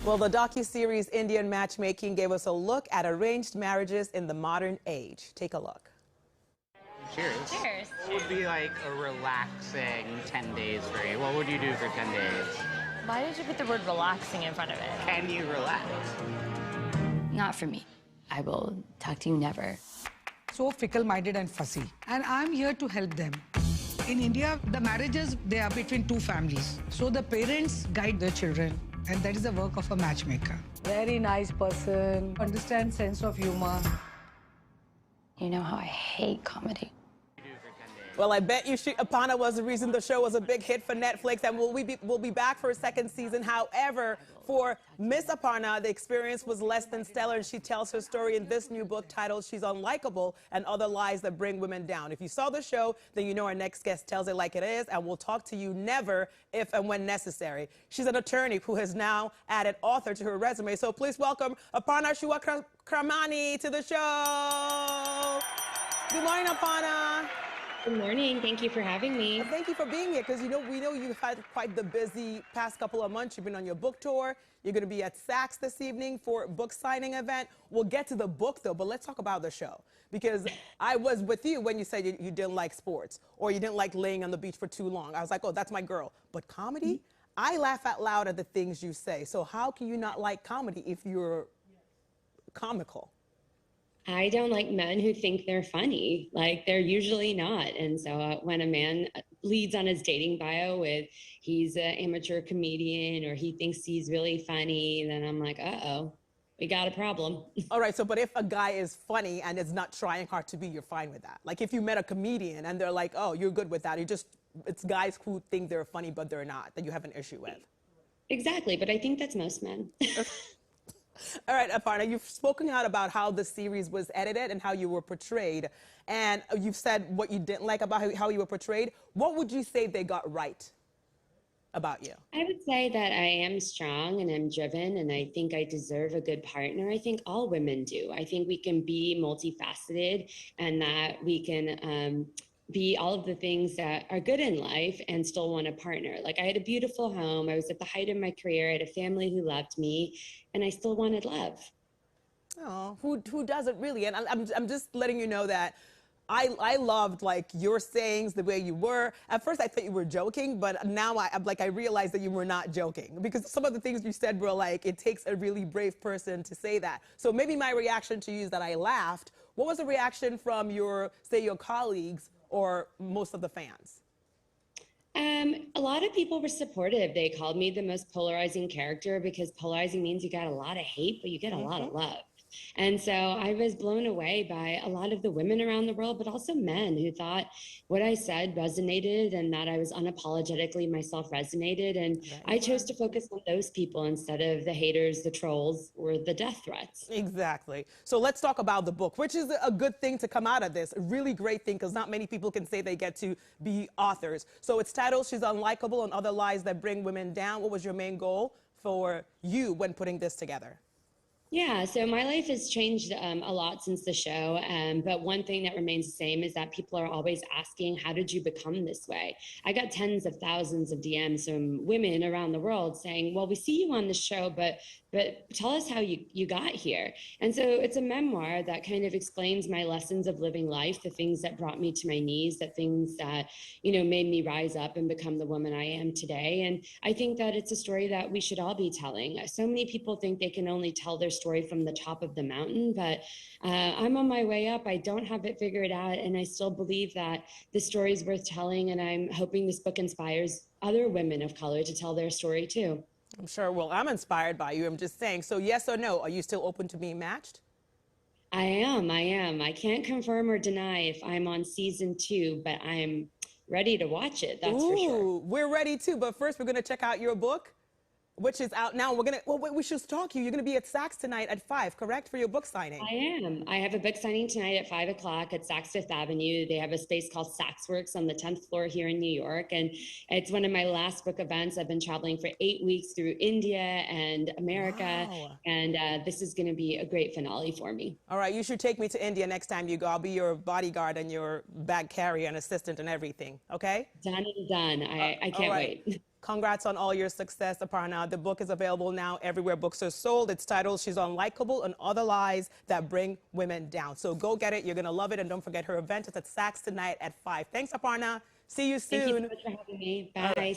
Well, the docuseries Indian Matchmaking gave us a look at arranged marriages in the modern age. Take a look. Cheers. Cheers. What would be like a relaxing 10 days for you? What would you do for 10 days? Why did you put the word relaxing in front of it? Can you relax? Not for me. I will talk to you never. So fickle-minded and fussy. And I'm here to help them. In India, the marriages, they are between two families. So the parents guide their children, and that is the work of a matchmaker. Very nice person, understands sense of humor. You know how I hate comedy. Well, I bet you Aparna was the reason the show was a big hit for Netflix, and we'll be back for a second season. However, for Miss Aparna, the experience was less than stellar, and she tells her story in this new book titled She's Unlikable and Other Lies That Bring Women Down. If you saw the show, then you know our next guest tells it like it is, and we'll talk to you never, if and when necessary. She's an attorney who has now added author to her resume, so please welcome Aparna Shewakramani to the show. Good morning, Aparna. Good morning. Thank you for having me. Thank you for being here, because we know you've had quite the busy past couple of months. You've been on your book tour. You're going to be at Saks this evening for a book signing event. We'll get to the book, though, but let's talk about the show. Because I was with you when you said you didn't like sports or you didn't like laying on the beach for too long. I was like, oh, that's my girl. But comedy? I laugh out loud at the things you say. So how can you not like comedy if you're comical? I don't like men who think they're funny. Like, they're usually not. And so when a man leads on his dating bio with he's an amateur comedian or he thinks he's really funny, then I'm like, uh-oh, we got a problem. All right, so but if a guy is funny and is not trying hard to be, you're fine with that. Like if you met a comedian and they're like, oh, you're good with that. It's guys who think they're funny but they're not, that you have an issue with. Exactly, but I think that's most men. All right, Aparna, you've spoken out about how the series was edited and how you were portrayed. And you've said what you didn't like about how you were portrayed. What would you say they got right about you? I would say that I am strong and I'm driven, and I think I deserve a good partner. I think all women do. I think we can be multifaceted and that we can be all of the things that are good in life and still want a partner. Like, I had a beautiful home. I was at the height of my career. I had a family who loved me, and I still wanted love. Oh, who doesn't really? And I'm just letting you know that I loved like your sayings, the way you were. At first I thought you were joking, but now I realized that you were not joking, because some of the things you said were like, it takes a really brave person to say that. So maybe my reaction to you is that I laughed. What was the reaction from your colleagues or most of the fans? A lot of people were supportive. They called me the most polarizing character, because polarizing means you got a lot of hate, but you get a lot of love. And so I was blown away by a lot of the women around the world, but also men who thought what I said resonated and that I was unapologetically myself resonated. And I chose to focus on those people instead of the haters, the trolls, or the death threats. Exactly. So let's talk about the book, which is a good thing to come out of this. A really great thing, because not many people can say they get to be authors. So it's titled She's Unlikable and Other Lies That Bring Women Down. What was your main goal for you when putting this together? Yeah, so my life has changed a lot since the show, but one thing that remains the same is that people are always asking, how did you become this way? I got tens of thousands of DMs from women around the world saying, well, we see you on the show, but tell us how you got here. And so it's a memoir that kind of explains my lessons of living life, the things that brought me to my knees, the things that, made me rise up and become the woman I am today. And I think that it's a story that we should all be telling. So many people think they can only tell their story from the top of the mountain, but I'm on my way up. I don't have it figured out, and I still believe that the story is worth telling, and I'm hoping this book inspires other women of color to tell their story too. I'm sure. Well, I'm inspired by you. I'm just saying. So yes or no, are you still open to being matched? I am. I can't confirm or deny if I'm on season 2, but I'm ready to watch it. That's for sure. We're ready too. But first, we're going to check out your book, which is out now. We should talk to you. You're going to be at Saks tonight at 5, correct, for your book signing? I am. I have a book signing tonight at 5 o'clock at Saks Fifth Avenue. They have a space called Saks Works on the 10th floor here in New York. And it's one of my last book events. I've been traveling for 8 weeks through India and America. Wow. And this is going to be a great finale for me. All right. You should take me to India next time you go. I'll be your bodyguard and your bag carrier and assistant and everything. Okay? Done and done. I can't wait. Congrats on all your success, Aparna. The book is available now everywhere books are sold. It's titled She's Unlikable and Other Lies That Bring Women Down. So go get it. You're going to love it. And don't forget her event is at Saks tonight at 5. Thanks, Aparna. See you soon. Thank you so much for having me. Bye.